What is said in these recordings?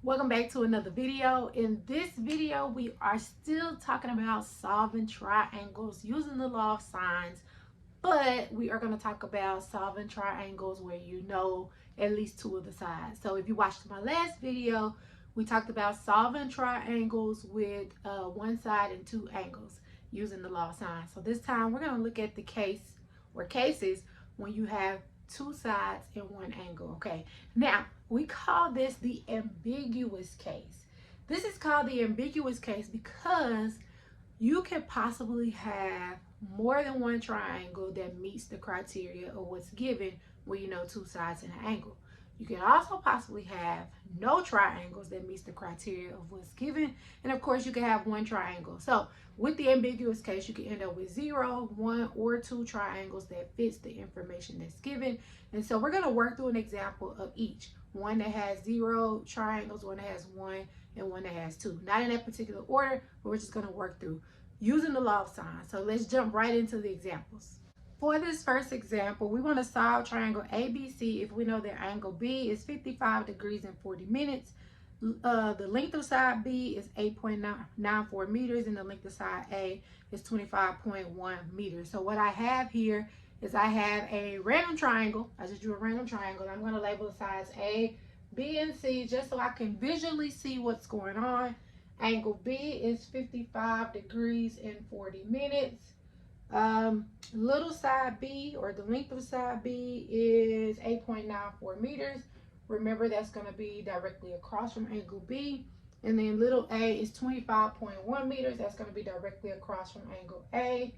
Welcome back to another video. In this video, we are still talking about solving triangles using the law of sines, but we are going to talk about solving triangles where you know at least two of the sides. So if you watched my last video, we talked about solving triangles with one side and two angles using the law of sines. So this time we're going to look at the case or cases when you have two sides and one angle. Okay, now we call this the ambiguous case. This is called the ambiguous case because you can possibly have more than one triangle that meets the criteria of what's given when you know two sides and an angle. You can also possibly have no triangles that meets the criteria of what's given. And of course, you can have one triangle. So with the ambiguous case, you can end up with 0, 1, or 2 triangles that fits the information that's given. And so we're going to work through an example of each. One that has 0 triangles, one that has 1, and one that has 2. Not in that particular order, but we're just going to work through using the law of sines. So let's jump right into the examples. For this first example, we want to solve triangle ABC if we know that angle B is 55 degrees and 40 minutes. The length of side B is 8.94 meters and the length of side A is 25.1 meters. So what I have here is I have a random triangle. I just drew a random triangle. I'm going to label the sides A, B, and C just so I can visually see what's going on. Angle B is 55 degrees and 40 minutes. Little side B, or the length of side B, is 8.94 meters. Remember, that's going to be directly across from angle B. And then little a is 25.1 meters. That's going to be directly across from angle A.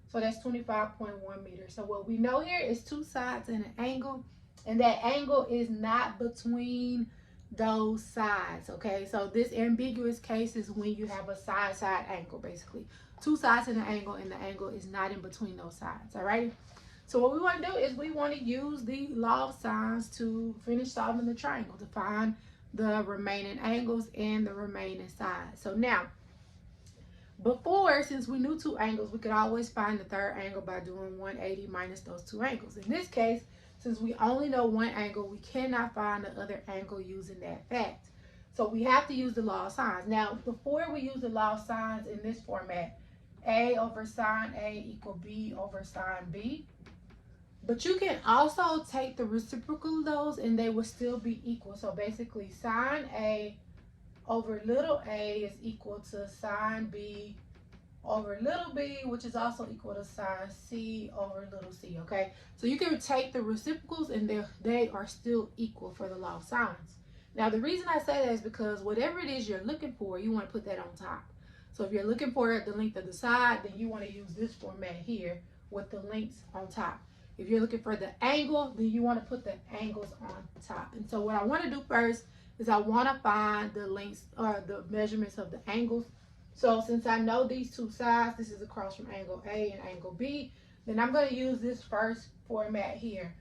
So that's 25.1 meters. So what we know here is two sides and an angle. And that angle is not between those sides, okay? So this ambiguous case is when you have a side-side angle, basically. Two sides in the angle, and the angle is not in between those sides, all right? So what we want to do is we want to use the law of sines to finish solving the triangle, to find the remaining angles and the remaining sides. So now, before, since we knew two angles, we could always find the third angle by doing 180 minus those two angles. In this case, since we only know one angle, we cannot find the other angle using that fact. So we have to use the law of sines. Now, before we use the law of sines in this format, A over sine A equal B over sine B. But you can also take the reciprocal of those and they will still be equal. So basically, sine A over little a is equal to sine B over little b, which is also equal to sine C over little c, okay? So you can take the reciprocals and they are still equal for the law of sines. Now, the reason I say that is because whatever it is you're looking for, you want to put that on top. So if you're looking for the length of the side, then you want to use this format here with the lengths on top. If you're looking for the angle, then you want to put the angles on top. And so what I want to do first is I want to find the lengths or the measurements of the angles. So since I know these two sides, this is across from angle A and angle B, then I'm going to use this first format here.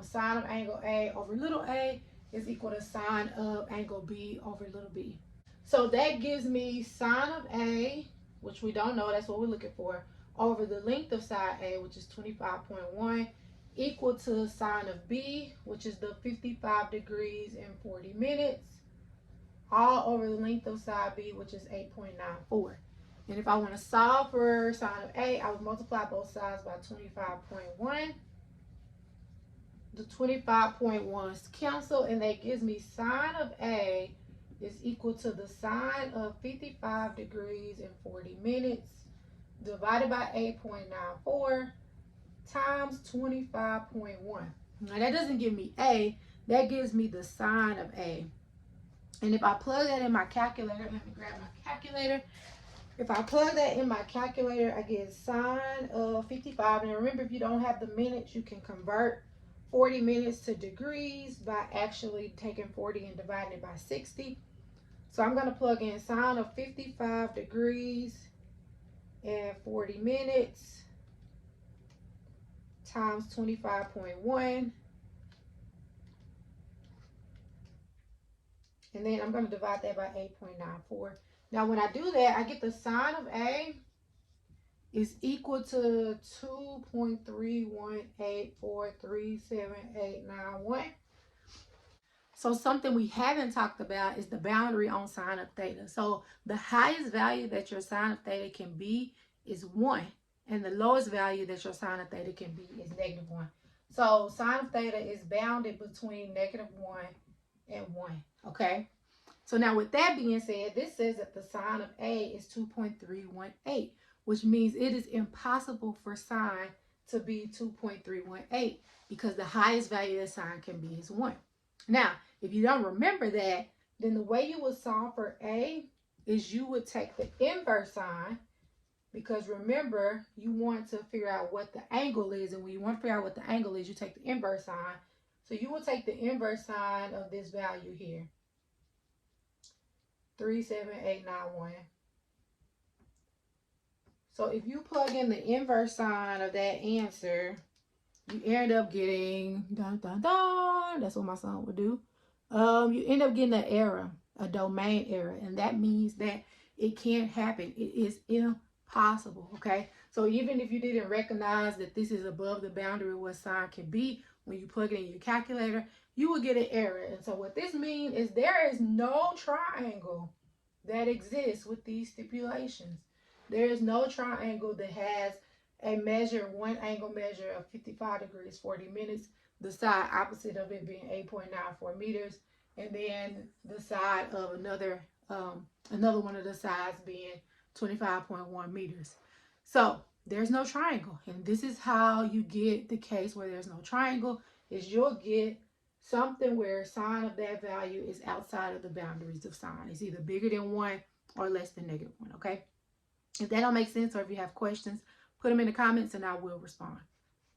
Sine of angle A over little a is equal to sine of angle B over little b. So that gives me sine of A, which we don't know, that's what we're looking for, over the length of side A, which is 25.1, equal to sine of B, which is the 55 degrees and 40 minutes, all over the length of side B, which is 8.94. And if I want to solve for sine of A, I would multiply both sides by 25.1. The 25.1's cancel, and that gives me sine of A is equal to the sine of 55 degrees and 40 minutes divided by 8.94 times 25.1. Now that doesn't give me A, that gives me the sine of A. And if I plug that in my calculator, let me grab my calculator. If I plug that in my calculator, I get sine of 55. And remember, if you don't have the minutes, you can convert 40 minutes to degrees by actually taking 40 and dividing it by 60. So I'm going to plug in sine of 55 degrees and 40 minutes times 25.1. And then I'm going to divide that by 8.94. Now, when I do that, I get the sine of A is equal to 2.318437891. So something we haven't talked about is the boundary on sine of theta. So the highest value that your sine of theta can be is 1. And the lowest value that your sine of theta can be is -1. So sine of theta is bounded between -1 and 1. Okay? So now with that being said, this says that the sine of A is 2.318, which means it is impossible for sine to be 2.318 because the highest value that sine can be is 1. Now, if you don't remember that, then the way you would solve for A is you would take the inverse sine, because remember, you want to figure out what the angle is, and when you want to figure out what the angle is, you take the inverse sine. So you will take the inverse sine of this value here, 37891. So if you plug in the inverse sine of that answer, you end up getting dun dun dun. That's what my son would do. You end up getting an error, a domain error, and that means that it can't happen. It is impossible. Okay. So even if you didn't recognize that this is above the boundary of what sine can be, when you plug it in your calculator, you will get an error. And so what this means is there is no triangle that exists with these stipulations. There is no triangle that has a measure, one angle measure of 55 degrees, 40 minutes, the side opposite of it being 8.94 meters, and then the side of another one of the sides being 25.1 meters. So there's no triangle, and this is how you get the case where there's no triangle, is you'll get something where sine of that value is outside of the boundaries of sine. It's either bigger than 1 or less than -1, okay? If that don't make sense, or if you have questions, put them in the comments and I will respond.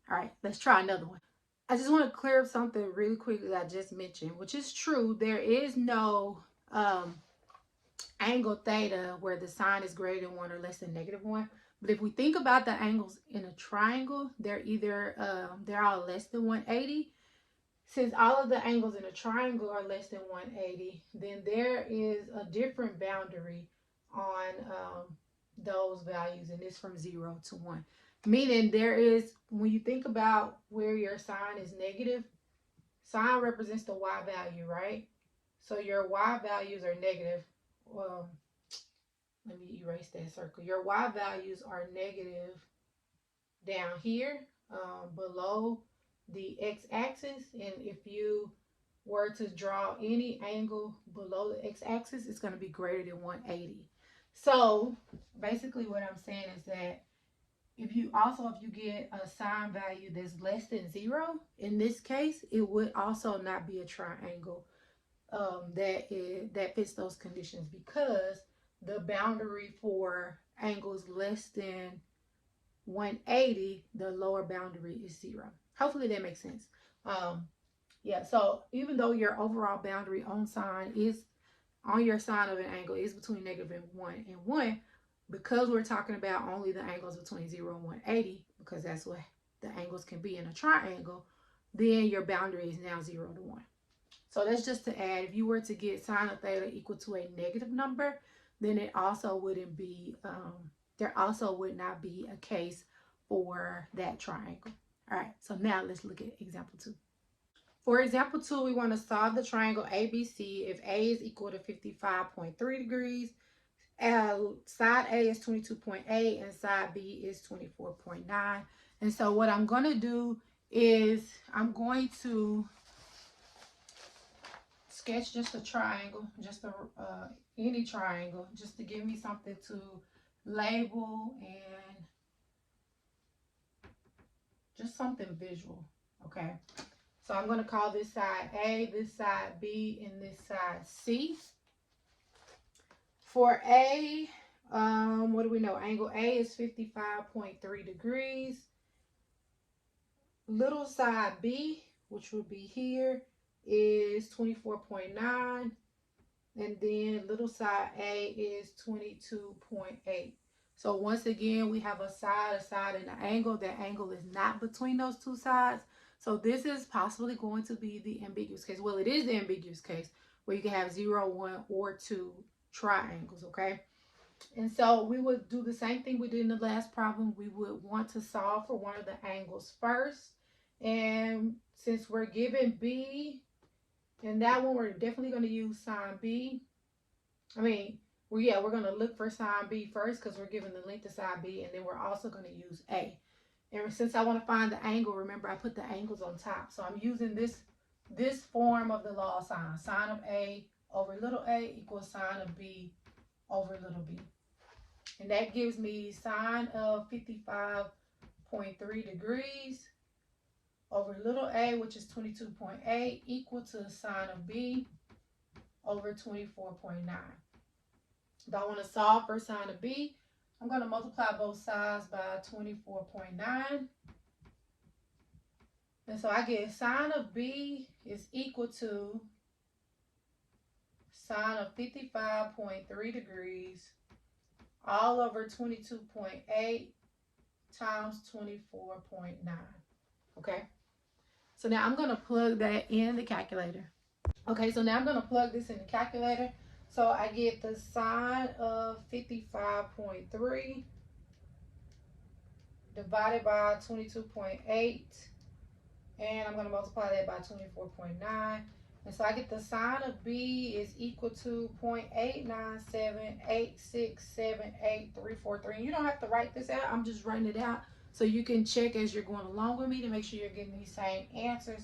All right, let's try another one. I just want to clear up something really quickly that I just mentioned, which is true. There is no angle theta where the sine is greater than 1 or less than -1. But if we think about the angles in a triangle, they're either they're all less than 180. Since all of the angles in a triangle are less than 180, then there is a different boundary on those values, and it's from 0 to 1. Meaning there is, when you think about where your sine is negative, sine represents the y value, right? So your y values are negative. Well, let me erase that circle. Your y values are negative down here below the x-axis, and if you were to draw any angle below the x-axis, it's going to be greater than 180. So basically what I'm saying is that if you get a sine value that's less than 0, in this case, it would also not be a triangle that fits those conditions, because the boundary for angles less than 180, the lower boundary is 0. Hopefully that makes sense. Yeah, so even though your overall boundary on your sine of an angle is between -1 and 1, because we're talking about only the angles between 0 and 180, because that's what the angles can be in a triangle, then your boundary is now 0 to 1. So that's just to add, if you were to get sine of theta equal to a negative number, then it also wouldn't be, there also would not be a case for that triangle. All right, so now let's look at example 2. For example 2, we want to solve the triangle ABC if A is equal to 55.3 degrees, side A is 22.8, and side B is 24.9. And so what I'm going to do is I'm going to sketch just a triangle, just any triangle, just to give me something to label and just something visual, okay? So I'm going to call this side A, this side B, and this side C. For A, what do we know? Angle A is 55.3 degrees. Little side B, which would be here, is 24.9. And then little side A is 22.8. So once again, we have a side, and an angle. That angle is not between those two sides. So this is possibly going to be the ambiguous case. Well, it is the ambiguous case where you can have 0, 1, or 2 triangles, okay? And so we would do the same thing we did in the last problem. We would want to solve for one of the angles first. And since we're given B And that one, we're definitely going to use sign B. We're going to look for sign B first because we're given the length of side B, and then we're also going to use A. And since I want to find the angle, remember I put the angles on top. So I'm using this form of the law of sine. Sine of A over little a equals sine of B over little b. And that gives me sine of 55.3 degrees over little a, which is 22.8, equal to sine of B over 24.9. If I want to solve for sine of B, I'm going to multiply both sides by 24.9. And so I get sine of B is equal to sine of 55.3 degrees all over 22.8 times 24.9. Okay? So now I'm going to plug that in the calculator. Okay, so now I'm going to plug this in the calculator. So I get the sine of 55.3 divided by 22.8. And I'm going to multiply that by 24.9. And so I get the sine of B is equal to 0.89786783343. And you don't have to write this out. I'm just writing it out so you can check as you're going along with me to make sure you're getting these same answers.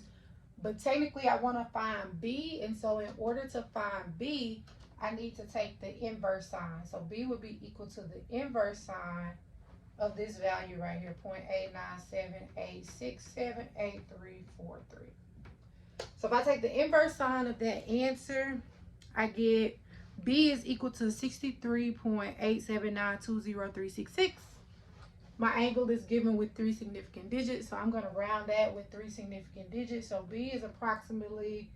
But technically, I want to find B. And so in order to find B, I need to take the inverse sign. So B would be equal to the inverse sign of this value right here, 0.89786783343. So if I take the inverse sign of that answer, I get B is equal to 63.8792036. My angle is given with 3 significant digits, so I'm going to round that with 3 significant digits. So B is approximately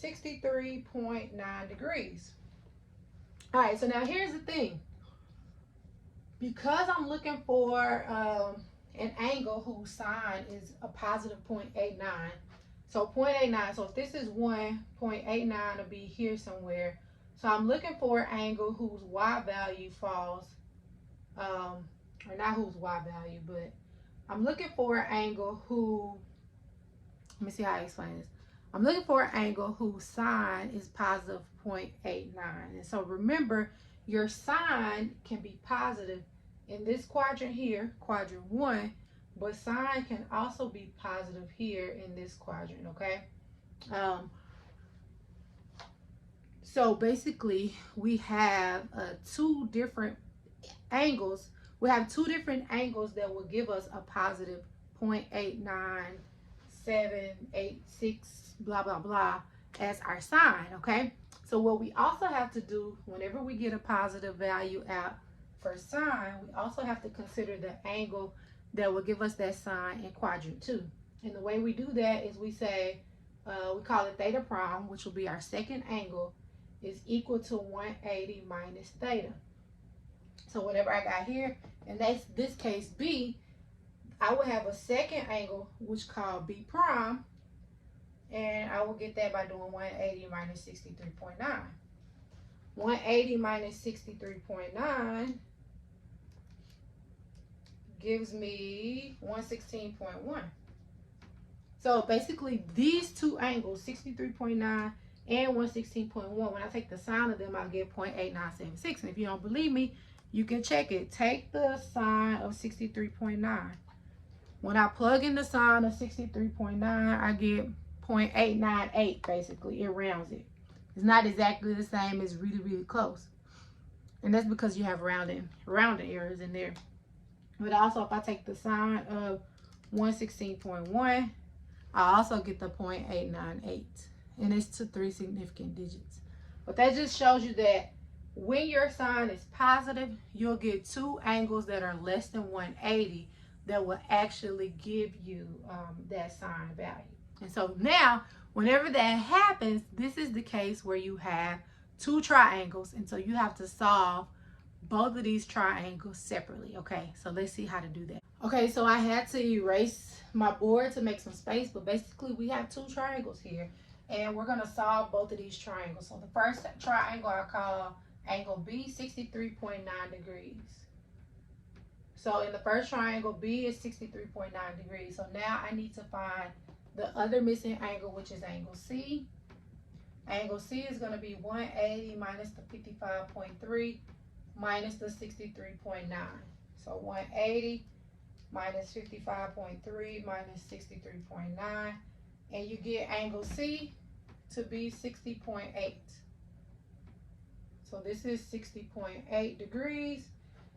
63.9 degrees. All right, so now here's the thing. Because I'm looking for an angle whose sine is a positive 0.89, so 0.89, so if this is 1.89 will be here somewhere. So I'm looking for an angle whose y value falls, or not whose y value, but I'm looking for an angle who, let me see how I explain this. I'm looking for an angle whose sine is positive 0.89. And so remember, your sine can be positive in this quadrant here, quadrant 1, but sine can also be positive here in this quadrant, okay? So basically, we have 2 different angles. We have 2 different angles that will give us a positive 0.89786 blah blah blah as our sine, okay? So what we also have to do whenever we get a positive value out for sine, we also have to consider the angle that will give us that sine in quadrant 2. And the way we do that is we say, we call it theta prime, which will be our second angle, is equal to 180 minus theta. So whatever I got here, and that's this case B, I will have a second angle which called B prime, and I will get that by doing 180 minus 63.9. 180 minus 63.9 gives me 116.1. So basically these 2 angles, 63.9 and 116.1, when I take the sine of them, I'll get 0.8976. And if you don't believe me, you can check it. Take the sine of 63.9. When I plug in the sine of 63.9, I get 0.898, basically. It rounds it. It's not exactly the same. It's really, really close. And that's because you have rounding errors in there. But also, if I take the sine of 116.1, I also get the 0.898. And it's to 3 significant digits. But that just shows you that when your sine is positive, you'll get 2 angles that are less than 180 that will actually give you that sine value. And so now, whenever that happens, this is the case where you have 2 triangles. And so you have to solve both of these triangles separately. Okay, so let's see how to do that. Okay, so I had to erase my board to make some space, but basically we have 2 triangles here. And we're going to solve both of these triangles. So the first triangle I call angle B, 63.9 degrees. So in the first triangle, B is 63.9 degrees. So now I need to find the other missing angle, which is angle C. Angle C is going to be 180 minus the 55.3 minus the 63.9. So 180 minus 55.3 minus 63.9. And you get angle C to be 60.8. So this is 60.8 degrees.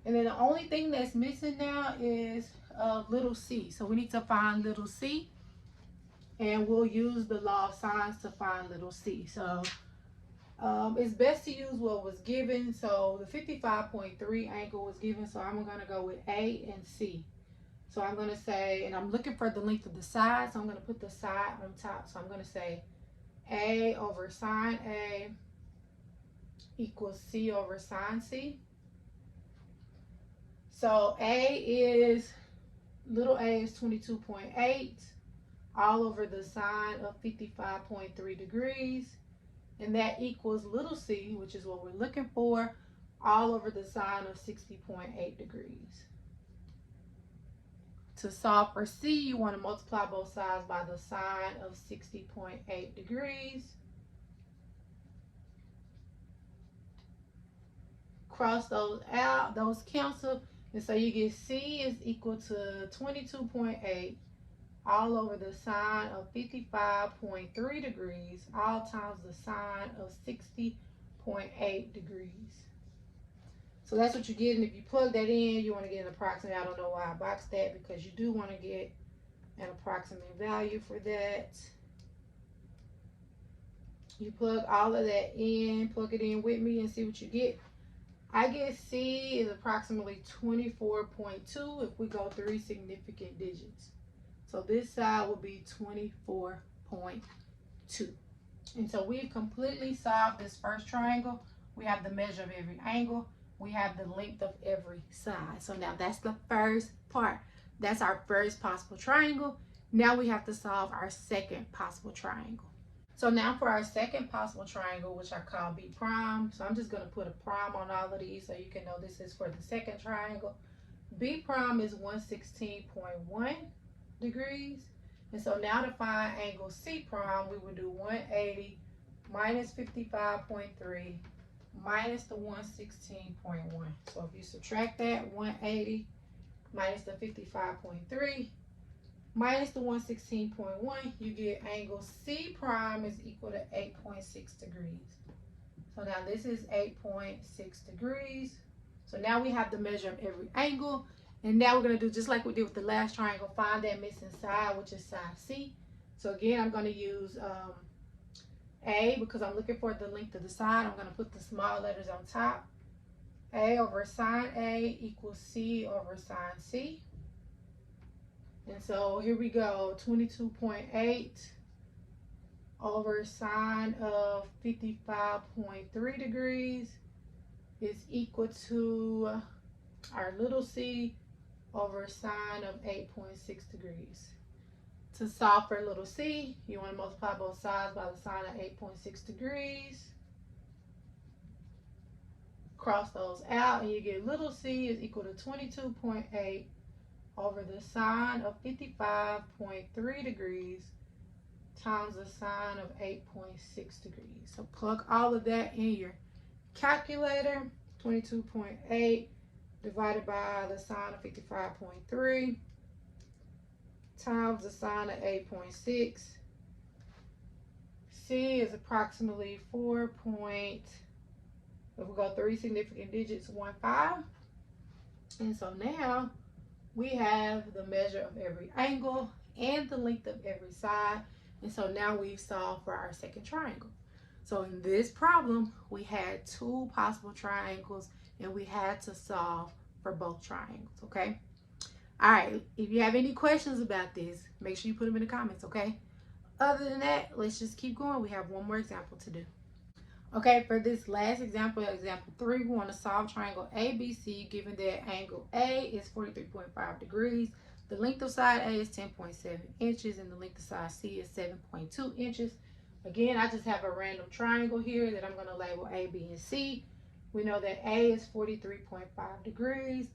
And then the only thing that's missing now is little c. So we need to find little c. And we'll use the law of sines to find little c. So it's best to use what was given. So the 55.3 angle was given. So I'm going to go with A and C. So I'm going to say, and I'm looking for the length of the side. So I'm going to put the side on top. So I'm going to say A over sine A equals C over sine C. So little a is 22.8 all over the sine of 55.3 degrees. And that equals little c, which is what we're looking for, all over the sine of 60.8 degrees. To solve for c, you want to multiply both sides by the sine of 60.8 degrees. Cross those out, those cancel, and so you get c is equal to 22.8 all over the sine of 55.3 degrees, all times the sine of 60.8 degrees. So that's what you get, and if you plug that in, you want to get an approximate. I don't know why I boxed that, because you do want to get an approximate value for that. You plug all of that in, plug it in with me and see what you get. I get C is approximately 24.2 if we go 3 significant digits. So this side will be 24.2. And so we've completely solved this first triangle. We have the measure of every angle. We have the length of every side. So now that's the first part. That's our first possible triangle. Now we have to solve our second possible triangle. So now for our second possible triangle, which I call B prime. So I'm just going to put a prime on all of these so you can know this is for the second triangle. B prime is 116.1 degrees. And so now to find angle C prime, we would do 180 minus 55.3 minus the 116.1. So if you subtract that, 180 minus the 55.3 minus the 116.1, you get angle C prime is equal to 8.6 degrees. So now this is 8.6 degrees. So now we have the measure of every angle. And now we're going to do just like we did with the last triangle, find that missing side, which is side C. So again, I'm going to use A because I'm looking for the length of the side. I'm going to put the small letters on top. A over sine A equals C over sine C. And so here we go, 22.8 over sine of 55.3 degrees is equal to our little c over sine of 8.6 degrees. To solve for little c, you want to multiply both sides by the sine of 8.6 degrees. Cross those out and you get little c is equal to 22.8 over the sine of 55.3 degrees times the sine of 8.6 degrees. So plug all of that in your calculator. 22.8 divided by the sine of 55.3 times the sine of 8.6. C is approximately 4. If we go 3 significant digits, 15. And so now we have the measure of every angle and the length of every side. And so now we've solved for our second triangle. So in this problem, we had 2 possible triangles and we had to solve for both triangles, okay? All right, if you have any questions about this, make sure you put them in the comments, okay? Other than that, let's just keep going. We have one more example to do. Okay, for this last example, example 3, we want to solve triangle ABC given that angle A is 43.5 degrees. The length of side A is 10.7 inches and the length of side C is 7.2 inches. Again, I just have a random triangle here that I'm going to label A, B, and C. We know that A is 43.5 degrees,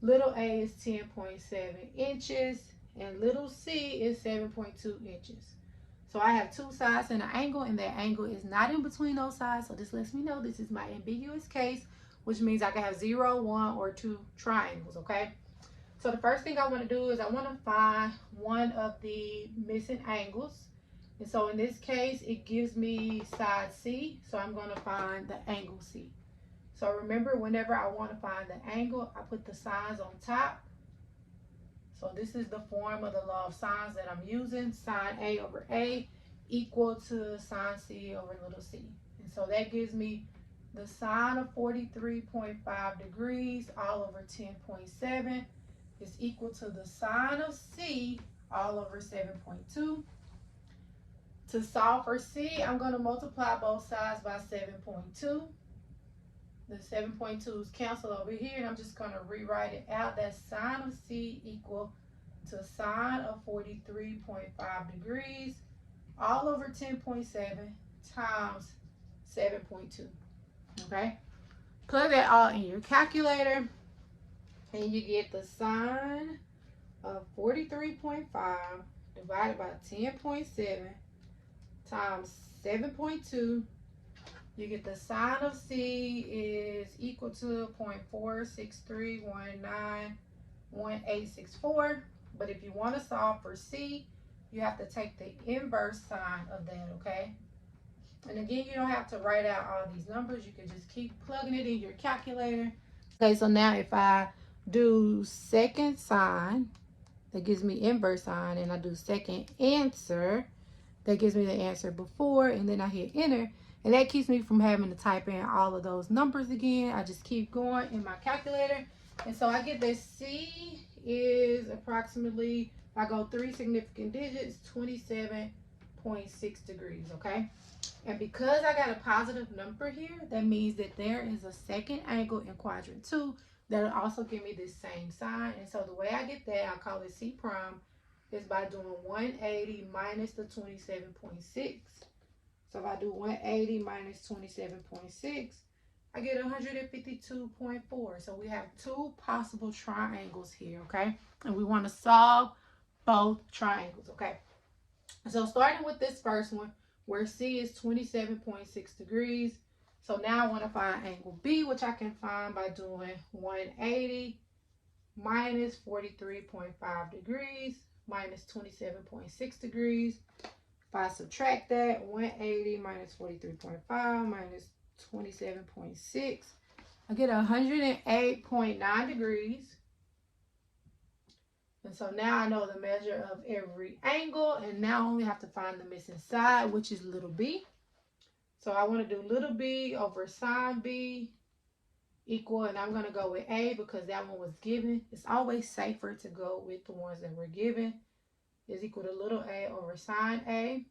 little a is 10.7 inches, and little c is 7.2 inches. So I have two sides and an angle, and that angle is not in between those sides. So this lets me know this is my ambiguous case, which means I can have 0, 1, or 2 triangles, okay? So the first thing I want to do is I want to find one of the missing angles. And so in this case, it gives me side C. So I'm going to find the angle C. So remember, whenever I want to find the angle, I put the signs on top. So this is the form of the law of sines that I'm using. Sine A over A equal to sine C over little c. And so that gives me the sine of 43.5 degrees all over 10.7 is equal to the sine of C all over 7.2. To solve for C, I'm going to multiply both sides by 7.2. The 7.2's cancel over here, and I'm just going to rewrite it out. That's sine of C equal to sine of 43.5 degrees all over 10.7 times 7.2. Okay? Plug that all in your calculator, and you get the sine of 43.5 divided by 10.7 times 7.2. You get the sine of C is equal to 0.463191864. But if you want to solve for C, you have to take the inverse sine of that, okay? And again, you don't have to write out all these numbers. You can just keep plugging it in your calculator. Okay, so now if I do second sine, that gives me inverse sine, and I do second answer, that gives me the answer before, and then I hit enter, and that keeps me from having to type in all of those numbers again. I just keep going in my calculator, and so I get that C is approximately, if I go 3 significant digits, 27.6 degrees, okay? And because I got a positive number here, that means that there is a second angle in quadrant 2 that'll also give me this same sign. And so the way I get that, I call it C prime, is by doing 180 minus the 27.6. So if I do 180 minus 27.6, I get 152.4. So we have two possible triangles here, okay? And we want to solve both triangles, okay? So starting with this first one, where C is 27.6 degrees. So now I want to find angle B, which I can find by doing 180 minus 43.5 degrees minus 27.6 degrees. If I subtract that, 180 minus 43.5 minus 27.6, I get 108.9 degrees. And so now I know the measure of every angle, and now I only have to find the missing side, which is little b. So I want to do little b over sine b equal, and I'm going to go with a because that one was given. It's always safer to go with the ones that were given. Is equal to little a over sine a.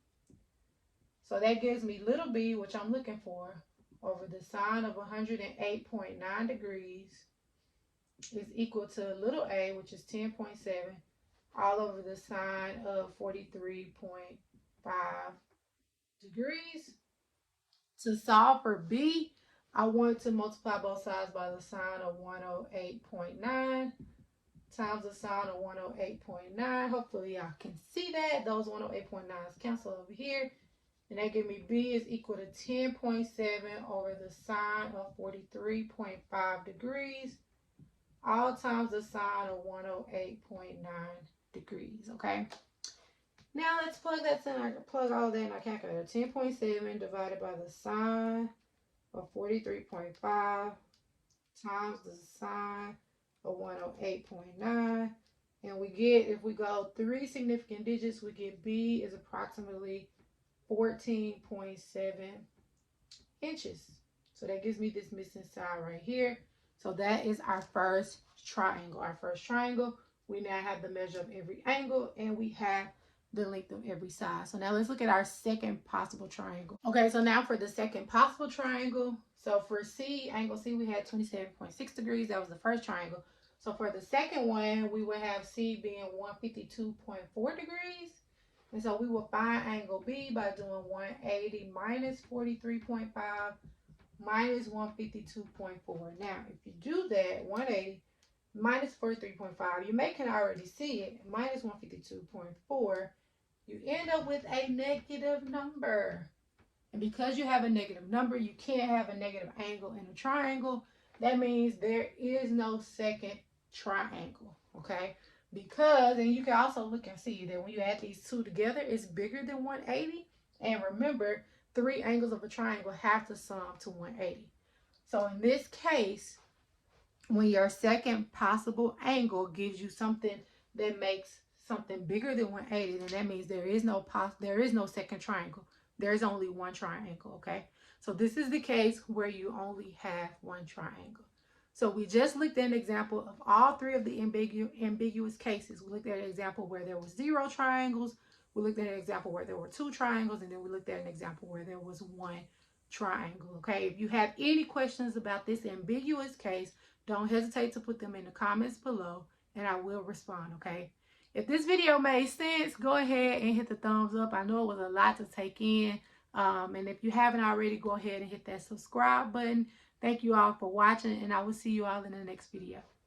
So that gives me little b, which I'm looking for, over the sine of 108.9 degrees is equal to little a, which is 10.7, all over the sine of 43.5 degrees. To solve for b, I want to multiply both sides by the sine of 108.9 times the sine of 108.9. Hopefully y'all can see that. Those 108.9s cancel over here. And that gives me b is equal to 10.7 over the sine of 43.5 degrees, all times the sine of 108.9 degrees, okay? Now let's plug that in. I can plug all that in our calculator. 10.7 divided by the sine of 43.5 times the sine of 108.9. And we get, if we go 3 significant digits, we get b is approximately 14.7 inches. So that gives me this missing side right here. So that is our first triangle. Our first triangle, we now have the measure of every angle, and we have the length of every side. So now let's look at our second possible triangle. Okay, so now for the second possible triangle, so for C, angle C, we had 27.6 degrees. That was the first triangle. So for the second one, we would have C being 152.4 degrees. And so we will find angle B by doing 180 minus 43.5 minus 152.4. Now, if you do that, 180 minus 43.5, you may can already see it, minus 152.4 you end up with a negative number. And because you have a negative number, you can't have a negative angle in a triangle. That means there is no second triangle, okay? Because, and you can also look and see that when you add these two together, it's bigger than 180. And remember, three angles of a triangle have to sum to 180. So in this case, when your second possible angle gives you something that makes something bigger than 180, then that means there is no second triangle. There's only one triangle, okay? So this is the case where you only have one triangle. So we just looked at an example of all three of the ambiguous cases. We looked at an example where there was 0 triangles. We looked at an example where there were 2 triangles. And then we looked at an example where there was 1 triangle, okay? If you have any questions about this ambiguous case, don't hesitate to put them in the comments below and I will respond, okay? If this video made sense, go ahead and hit the thumbs up. I know it was a lot to take in. And if you haven't already, go ahead and hit that subscribe button. Thank you all for watching, and I will see you all in the next video.